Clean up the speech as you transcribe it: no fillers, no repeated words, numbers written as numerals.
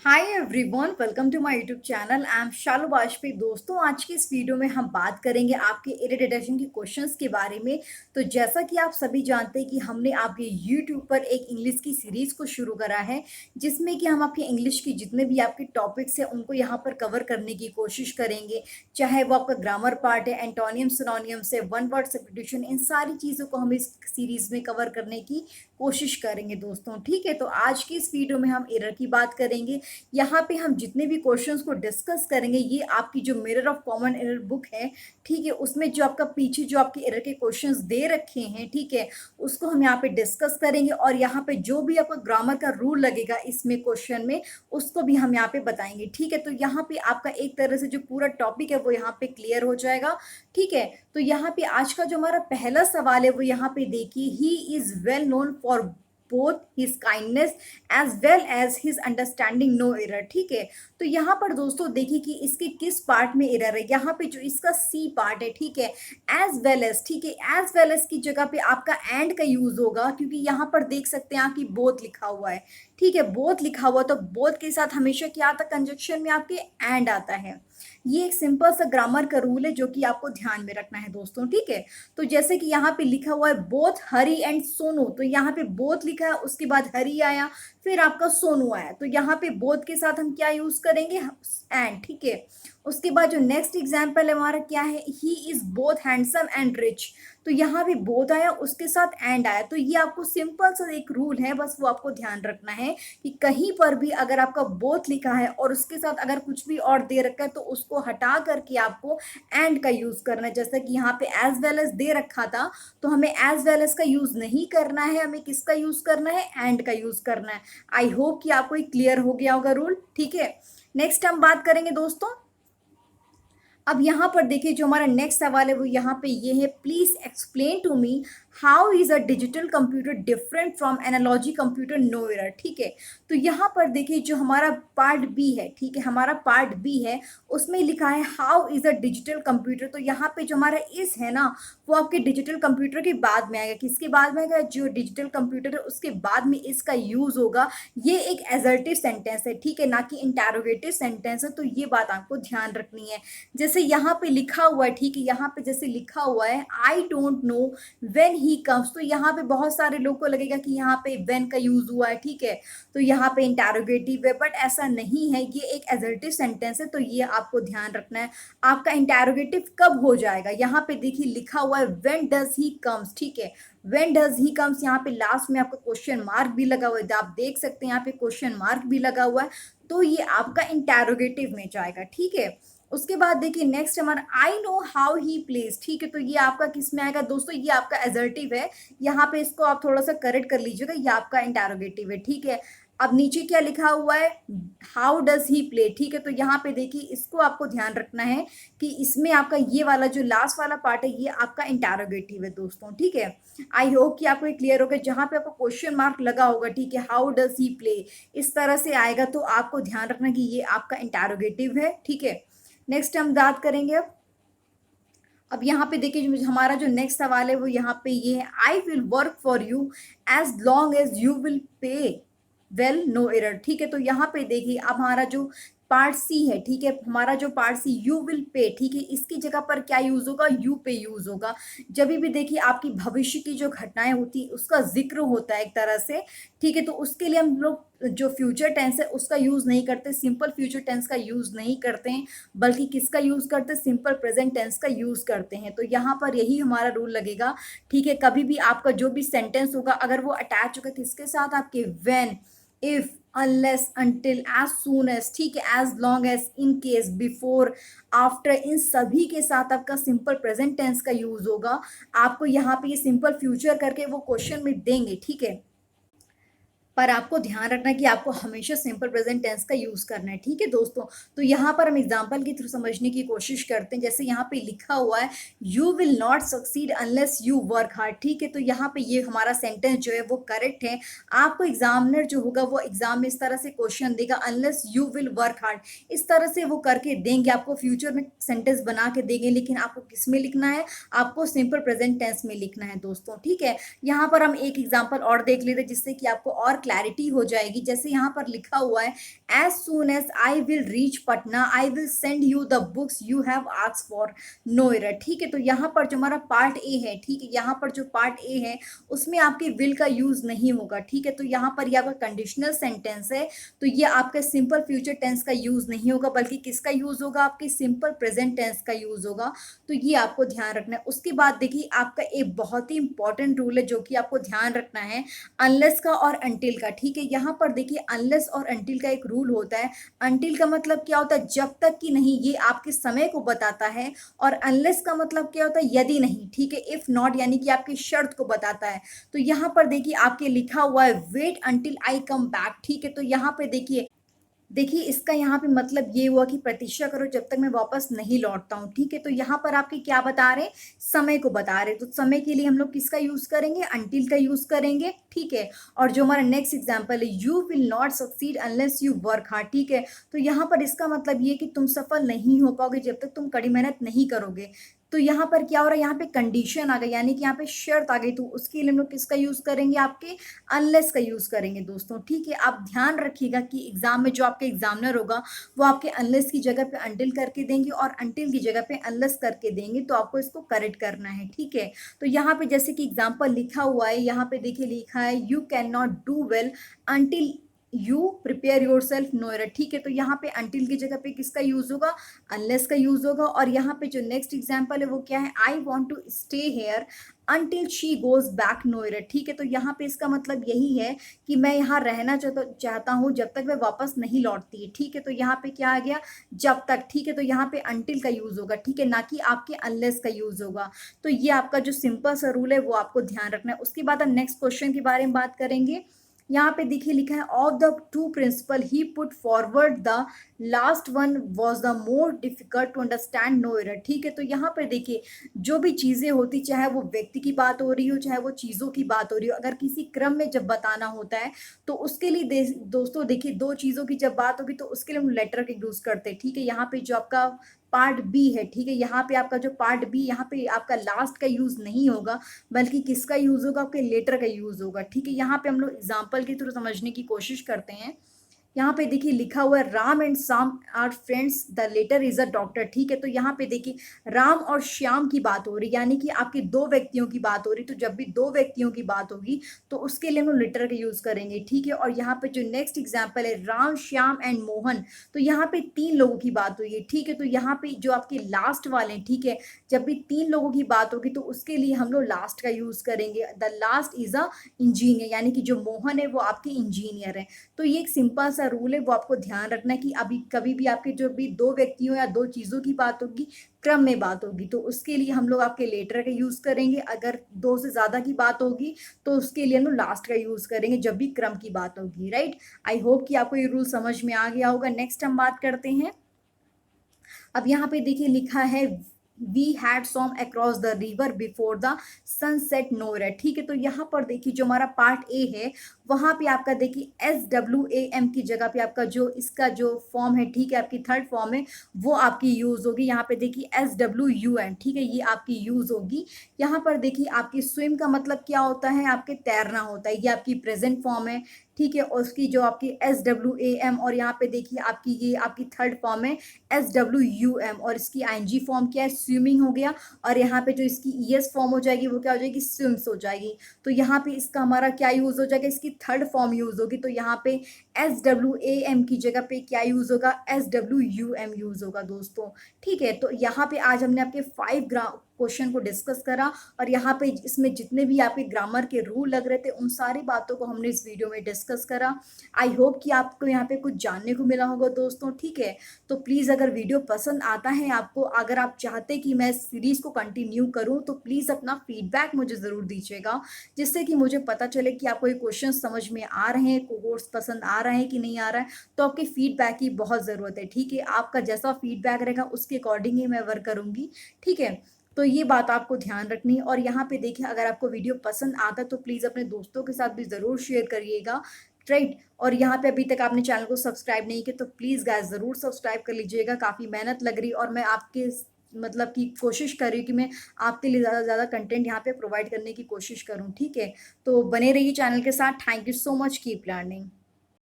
Hi everyone, welcome to my YouTube channel. I am Shalu Vajpayee. दोस्तों, आज की इस वीडियो में हम बात करेंगे आपके इरिटेशन के क्वेश्चंस के बारे में। तो जैसा कि आप सभी जानते हैं कि हमने आपके यूट्यूब पर एक इंग्लिश की सीरीज को शुरू करा है, जिसमें कि हम आपके इंग्लिश की जितने भी आपके टॉपिक्स हैं उनको यहाँ पर कवर करने की कोशिश करेंगे। चाहे वो आपका ग्रामर पार्ट है, एंटोनियम सिनोनियम से वन वर्ड सब्स्टिट्यूशन, इन सारी चीज़ों को हम इस सीरीज में कवर करने की कोशिश करेंगे दोस्तों। ठीक है, तो आज की इस वीडियो में हम एरर की बात करेंगे। यहाँ पे हम जितने भी क्वेश्चंस को डिस्कस करेंगे, ये आपकी जो mirror of common error book है, ठीक है, उसमें जो आपका पीछे जो आपके एरर के क्वेश्चंस दे रखे हैं, ठीक है, उसको हम यहाँ पे डिस्कस करेंगे। और यहाँ पे जो भी आपका ग्रामर का रूल लगेगा इसमें क्वेश्चन में, उसको भी हम यहाँ पे बताएंगे। ठीक है, तो यहाँ पे आपका एक तरह से जो पूरा टॉपिक है वो यहाँ पे क्लियर हो जाएगा। ठीक है, तो यहाँ पे आज का जो हमारा पहला सवाल है वो यहाँ पे देखिए, he is well known for both his kindness as well as his understanding no error. ठीक है, तो यहाँ पर दोस्तों देखिए कि इसके किस पार्ट में एरर है। यहाँ पे जो इसका सी पार्ट है, ठीक है, एज वेल एज, ठीक है, एज वेल एज की जगह पे आपका एंड का यूज होगा, क्योंकि यहाँ पर देख सकते हैं कि बोथ लिखा हुआ है। ठीक है, बोथ लिखा हुआ, तो बोथ के साथ हमेशा क्या आता है, कंजक्शन में आपके एंड आता है। ये एक सिंपल सा ग्रामर का रूल है जो कि आपको ध्यान में रखना है दोस्तों। ठीक है, तो जैसे कि यहाँ पे लिखा हुआ है बोथ हरी एंड सोनू, तो यहाँ पे बोथ लिखा है, उसके बाद हरी आया, फिर आपका सोनू आया, तो यहाँ पे बोथ के साथ हम क्या यूज करेंगे, एंड। ठीक है, उसके बाद जो नेक्स्ट एग्जाम्पल है हमारा क्या है, he is both handsome and rich, तो यहाँ भी बोथ आया, उसके साथ एंड आया। तो ये आपको सिंपल सा एक रूल है, बस वो आपको ध्यान रखना है कि कहीं पर भी अगर आपका बोथ लिखा है और उसके साथ अगर कुछ भी और दे रखा है तो उसको हटा करके आपको एंड का यूज करना है। जैसा कि यहाँ पे एज वेल एज दे रखा था, तो हमें एज वेल एज का यूज नहीं करना है, हमें किसका यूज करना है, एंड का यूज करना है। आई होप कि आपको क्लियर हो गया होगा रूल। ठीक है, नेक्स्ट हम बात करेंगे दोस्तों। अब यहाँ पर देखिए, जो हमारा नेक्स्ट सवाल है वो यहाँ पे ये है, please explain to me how is a digital computer different from analogy computer no error. ठीक है, तो यहाँ पर देखिए जो हमारा पार्ट बी है, ठीक है, हमारा पार्ट बी है, उसमें लिखा है how is a digital computer. तो यहाँ पे जो हमारा इस है ना, वो आपके डिजिटल कंप्यूटर के बाद में आएगा। किसके बाद में आएगा, जो डिजिटल कंप्यूटर है उसके बाद में इसका यूज होगा। ये एक एजर्टिव सेंटेंस है, ठीक है, ना कि इंटैरोगेटिव सेंटेंस है, तो ये बात आपको ध्यान रखनी है। जैसे यहाँ पे लिखा हुआ है, ठीक है, यहाँ पे जैसे लिखा हुआ है I don't know when he comes, तो यहाँ पे बहुत सारे लोग को लगेगा कि यहाँ पे व्हेन का यूज हुआ है। ठीक है, तो यहाँ पे इंटैरोगेटिव है, बट ऐसा नहीं है, ये एक एजर्टिव सेंटेंस है, तो ये आपको ध्यान रखना है। आपका इंटैरोगेटिव कब हो जाएगा, यहाँ पे देखिए लिखा हुआ है व्हेन डज ही कम्स। ठीक है, व्हेन डज ही कम्स, यहाँ पे लास्ट में आपका क्वेश्चन मार्क भी लगा हुआ है, आप देख सकते हैं यहाँ पे क्वेश्चन मार्क भी लगा हुआ है, तो ये आपका इंटैरोगेटिव में जाएगा। ठीक है, उसके बाद देखिए नेक्स्ट हमारा I know how he plays. ठीक है, तो ये आपका किस में आएगा दोस्तों, ये आपका एजर्टिव है, यहाँ पे इसको आप थोड़ा सा करेक्ट कर लीजिएगा, ये आपका इंटैरोगेटिव है। ठीक है, अब नीचे क्या लिखा हुआ है, हाउ डज ही प्ले। ठीक है, तो यहाँ पे देखिए इसको आपको ध्यान रखना है कि इसमें आपका ये वाला जो लास्ट वाला पार्ट है ये आपका इंटैरोगेटिव है दोस्तों। ठीक है, आई होप कि आपको क्लियर होगा। जहाँ पे आपको क्वेश्चन मार्क लगा होगा, ठीक है, हाउ डज ही प्ले, इस तरह से आएगा, तो आपको ध्यान रखना कि ये आपका इंटैरोगेटिव है। ठीक है, नेक्स्ट हम बात करेंगे। अब यहाँ पे देखिए हमारा जो नेक्स्ट सवाल है वो यहाँ पे ये है, I will work for you as long as you will pay well no error. ठीक है, तो यहाँ पे देखिए अब हमारा जो पार्ट सी है, ठीक है, हमारा जो पार्ट सी यू विल पे, ठीक है, इसकी जगह पर क्या यूज होगा, यू पे यूज होगा। जब भी देखिए आपकी भविष्य की जो घटनाएं होती है उसका जिक्र होता है एक तरह से। ठीक है, तो उसके लिए हम लोग जो फ्यूचर टेंस है उसका यूज नहीं करते, सिंपल फ्यूचर टेंस का यूज नहीं करते हैं, बल्कि किसका यूज करते हैं, सिंपल प्रेजेंट टेंस का यूज करते हैं। तो यहाँ पर यही हमारा रूल लगेगा। ठीक है, कभी भी आपका जो भी सेंटेंस होगा अगर वो अटैच होगा किसके साथ, आपके when, if, unless, until, as soon as, ठीक है, as long as, in case, before, after, इन सभी के साथ आपका सिंपल प्रेजेंट टेंस का यूज होगा। आपको यहाँ पे ये सिंपल फ्यूचर करके वो क्वेश्चन में देंगे। ठीक है, पर आपको ध्यान रखना है कि आपको हमेशा सिंपल प्रेजेंट टेंस का यूज करना है। ठीक है दोस्तों, तो यहाँ पर हम एग्जांपल के थ्रू समझने की कोशिश करते हैं। जैसे यहाँ पे लिखा हुआ है you will not succeed unless you work hard. ठीक है, तो यहाँ पे ये हमारा सेंटेंस जो है वो करेक्ट है। आपको एग्जामिनर जो होगा वो एग्जाम में इस तरह से क्वेश्चन देगा, unless you will work hard, इस तरह से वो करके देंगे, आपको फ्यूचर में सेंटेंस बना के देंगे, लेकिन आपको किस में लिखना है, आपको सिंपल प्रेजेंट टेंस में लिखना है दोस्तों। ठीक है, यहाँ पर हम एक एग्जाम्पल और देख लेते हैं जिससे कि आपको और क्लैरिटी हो जाएगी। जैसे यहाँ पर लिखा हुआ है, as soon as I will reach Patna I will send you the books you have asked for, no error. ठीक है, तो यहाँ पर जो हमारा पार्ट ए है, ठीक है, यहाँ पर जो पार्ट ए है उसमें आपके विल का यूज नहीं होगा। ठीक है, तो यहाँ पर ये आपका कंडीशनल सेंटेंस है, तो ये आपका सिंपल फ्यूचर टेंस का यूज नहीं होगा, बल्कि किसका यूज होगा, आपके सिंपल प्रेजेंट टेंस का यूज होगा। तो ये आपको ध्यान रखना है। उसके बाद देखिए आपका एक बहुत ही इंपॉर्टेंट रूल है जो कि आपको ध्यान रखना है, अनलेस का और अंटिल का। ठीक है, यहाँ पर देखिए अनलेस और अंटिल का एक रूल होता है। अंटिल का मतलब क्या होता है, जब तक कि नहीं, ये आपके समय को बताता है। और अनलेस का मतलब क्या होता है, यदि नहीं। ठीक है, इफ नॉट यानी कि आपकी शर्त को बताता है। तो यहाँ पर देखिए आपके लिखा हुआ है, wait until I come back. ठीक है, तो यहाँ पे देखिए देखिए इसका यहाँ पे मतलब ये हुआ कि प्रतीक्षा करो जब तक मैं वापस नहीं लौटता हूँ। ठीक है, तो यहाँ पर आपके क्या बता रहे हैं, समय को बता रहे हैं। तो समय के लिए हम लोग किसका यूज करेंगे, अंटिल का यूज करेंगे। ठीक है, और जो हमारा नेक्स्ट एग्जाम्पल है, you will not succeed unless you work hard. ठीक है, तो यहाँ पर इसका मतलब ये कि तुम सफल नहीं हो पाओगे जब तक तुम कड़ी मेहनत नहीं करोगे। तो यहाँ पर क्या हो रहा है, यहाँ पे कंडीशन आ गई, यानी कि यहाँ पे शर्त आ गई। तो उसके लिए हम लोग किसका यूज करेंगे, आपके अनलेस का यूज करेंगे दोस्तों। ठीक है, आप ध्यान रखिएगा कि एग्जाम में जो आपके एग्जामिनर होगा वो आपके अनलेस की जगह पे अंटिल करके देंगे और अंटिल की जगह पे अनलेस करके देंगे। तो आपको इसको करेक्ट करना है। ठीक है, तो यहाँ पे जैसे कि एग्जाम्पल लिखा हुआ है, यहाँ पे देखिए लिखा है, you can not do well until you prepare yourself, no error. ठीक है, तो यहाँ पे अंटिल की जगह पे किसका यूज होगा, अनलेस का यूज होगा। और यहाँ पे जो नेक्स्ट एग्जाम्पल है वो क्या है, I want to stay here until she goes back, no error. ठीक है, तो यहाँ पे इसका मतलब यही है कि मैं यहाँ रहना चाहता हूँ जब तक वह वापस नहीं लौटती है। ठीक है, तो यहाँ पे क्या आ गया, जब तक। ठीक है, तो यहाँ पे अंटिल का यूज होगा। ठीक है, ना कि आपके अनलेस का यूज होगा। तो ये आपका जो सिंपल सा रूल है वो आपको ध्यान रखना है। उसके बाद हम नेक्स्ट क्वेश्चन के बारे में बात करेंगे। यहाँ पे देखिए लिखा है, of the two principle he put forward the last one was the more difficult to understand, no error. ठीक है, तो यहाँ पर देखिए जो भी चीजें होती, चाहे वो व्यक्ति की बात हो रही हो चाहे वो चीजों की बात हो रही हो, अगर किसी क्रम में जब बताना होता है तो उसके लिए दोस्तों देखिए, दो चीजों की जब बात होगी तो उसके लिए हम लेटर का यूज करते हैं। ठीक है, यहाँ पे जो आपका पार्ट बी है, ठीक है, यहाँ पे आपका जो पार्ट बी, यहाँ पे आपका लास्ट का यूज नहीं होगा, बल्कि किसका यूज होगा, आपके लेटर का यूज होगा। ठीक है, यहाँ पे हम लोग एग्जाम्पल के थ्रू समझने की कोशिश करते हैं। यहाँ पे देखिए लिखा हुआ है, Ram and Shyam are friends the letter is a doctor. ठीक है, तो यहाँ पे देखिए राम और श्याम की बात हो रही, यानी कि आपके दो व्यक्तियों की बात हो रही। तो जब भी दो व्यक्तियों की बात होगी तो उसके लिए हम लेटर का यूज करेंगे। ठीक है, और यहाँ पे जो नेक्स्ट एग्जाम्पल है, राम श्याम एंड मोहन, तो यहाँ पे तीन लोगों की बात हुई है। ठीक है, तो यहाँ पे जो आपके लास्ट वाले, ठीक है, जब भी तीन लोगों की बात होगी तो उसके लिए हम लोग लास्ट का यूज करेंगे। The last is a engineer, यानी कि जो मोहन है वो आपके इंजीनियर है। तो ये एक सिंपल सा रूल है, वो आपको ध्यान रखना है कि अभी कभी भी आपके जो भी दो व्यक्तियों या दो चीज़ों की बात होगी, क्रम में बात होगी, तो उसके लिए हम लोग आपके लेटर का यूज करेंगे। अगर दो से ज्यादा की बात होगी तो उसके लिए हम लोग लास्ट का यूज करेंगे जब भी क्रम की बात होगी। राइट, आई होप कि आपको ये रूल समझ में आ गया होगा। नेक्स्ट हम बात करते हैं। अब यहाँ पे देखिए लिखा है, we had come across the river before the sunset, no error. ठीक है, तो यहाँ पर देखिए जो हमारा पार्ट ए है वहां पे आपका देखिए SWAM की जगह पे आपका जो इसका जो फॉर्म है, ठीक है, आपकी थर्ड फॉर्म है वो आपकी यूज होगी। यहाँ पे देखिए SWUN, ठीक है, ये आपकी यूज होगी। यहाँ पर देखिए आपकी स्विम का मतलब क्या होता है, आपके तैरना होता है, ये आपकी प्रेजेंट फॉर्म है। ठीक है, और उसकी जो आपकी SWAM, और यहाँ पे देखिए आपकी ये आपकी थर्ड फॉर्म है SWUM, और इसकी ING फॉर्म क्या है, स्विमिंग हो गया। और यहाँ पे जो इसकी ES फॉर्म हो जाएगी वो क्या हो जाएगी, स्विम्स हो जाएगी। तो यहाँ पे इसका हमारा क्या यूज हो जाएगा, इसकी थर्ड फॉर्म यूज होगी। तो यहाँ पे SWAM की जगह पे क्या यूज होगा, SWUM यूज होगा दोस्तों। ठीक है, तो यहाँ पे आज हमने आपके 5 क्वेश्चन को डिस्कस करा, और यहाँ पे इसमें जितने भी आपके ग्रामर के रूल लग रहे थे उन सारी बातों को हमने इस वीडियो में डिस्कस करा। आई होप कि आपको यहाँ पे कुछ जानने को मिला होगा दोस्तों। ठीक है, तो प्लीज़ अगर वीडियो पसंद आता है आपको, अगर आप चाहते कि मैं सीरीज़ को कंटिन्यू करूँ तो प्लीज़ अपना फीडबैक मुझे ज़रूर दीजिएगा, जिससे कि मुझे पता चले कि आपको ये क्वेश्चन समझ में आ रहे हैं, कोर्स पसंद आ रहा है कि नहीं आ रहा है। तो आपके फीडबैक की बहुत ज़रूरत है। ठीक है, आपका जैसा फीडबैक रहेगा उसके अकॉर्डिंग ही मैं वर्क करूँगी। ठीक है, तो ये बात आपको ध्यान रखनी है। और यहाँ पे देखिए अगर आपको वीडियो पसंद आता है तो प्लीज़ अपने दोस्तों के साथ भी ज़रूर शेयर करिएगा। राइट, और यहाँ पे अभी तक आपने चैनल को सब्सक्राइब नहीं किया तो प्लीज़ गाइस ज़रूर सब्सक्राइब कर लीजिएगा। काफ़ी मेहनत लग रही है और मैं आपके मतलब कि कोशिश कर रही हूँ कि मैं आपके लिए ज़्यादा से ज़्यादा कंटेंट यहाँ पे प्रोवाइड करने की कोशिश करूँ, ठीक है? तो बने रहिए चैनल के साथ। Thank you so much, keep learning.